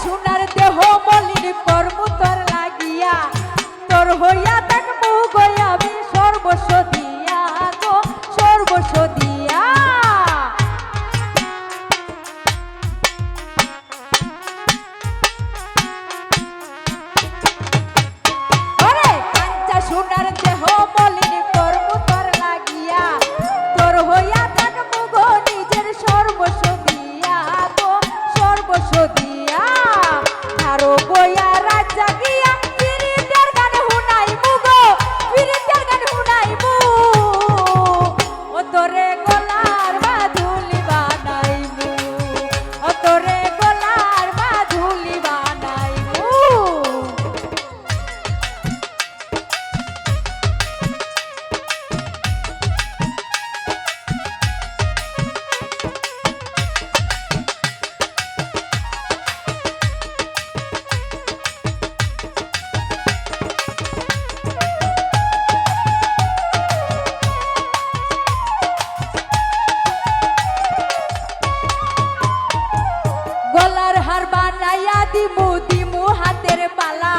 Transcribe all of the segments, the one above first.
সোনার দেহ মলিন কর্ম তোর লাগিয়া তোর হইয়া থাকবো গো আমি সর্বস্ব দিয়া গো সর্বস্ব দিয়া ওরে কাঞ্চা সোনার দেহ মলিন কর্ম তোর লাগিয়া তোর হইয়া থাকবো গো নিজের সর্বস্ব দিয়া গো সর্বস্ব দিয়া আরো বইয়া রাজা গিয়া ফিরিতের গান হুনাইবু গো ফিরিতের গান হুনাইবু ও তোরে গলার বাঁধুলি বানাইবু ও তোরে গলার বাঁধুলি বানাইবু গলার হার বানাইয়া দিমু দিমু হাতের পালা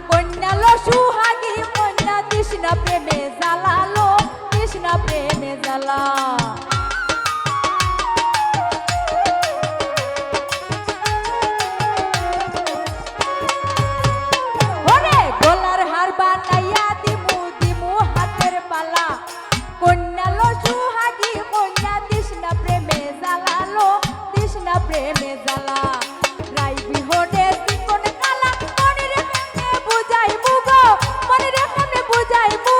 কন্যা লো সুহাগী কন্যা তৃষ্ণা প্রেমে জ্বালালো তৃষ্ণা প্রেমে জ্বালা ওরে গলার হার বানাইয়া দিমু দিমু হাতের পালা কন্যা লো সুহাগী কন্যা তৃষ্ণা প্রেমে জ্বালালো তৃষ্ণা প্রেমে জ্বালা রাই বিহনে চিকন কালা মনে রেখে বুঝাইবু গো মনে রেখে বুঝাইবু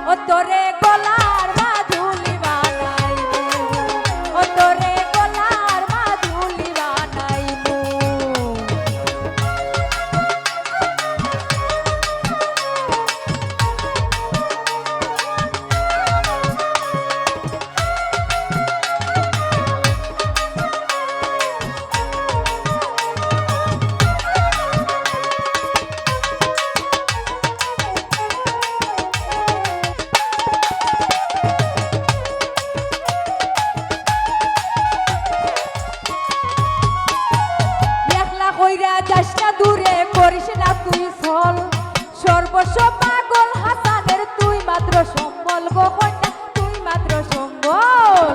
ও তোরে গলার মাধুলি বানাইবু ও তোরে গলার মাধুলি বানাইবু একলা কইরা যাস না দূরে করিস না তুই ছল সর্বস্ব পাগল হাসানের তুই মাত্র সম্বল গো কন্যা তুই মাত্র সম্বল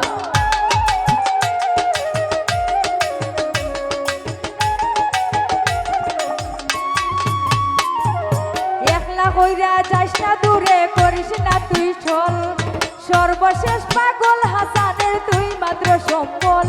একলা কইরা যাস না দূরে করিস না তুই ছল সর্বশেষ পাগল হাসানের তুই মাত্র সম্বল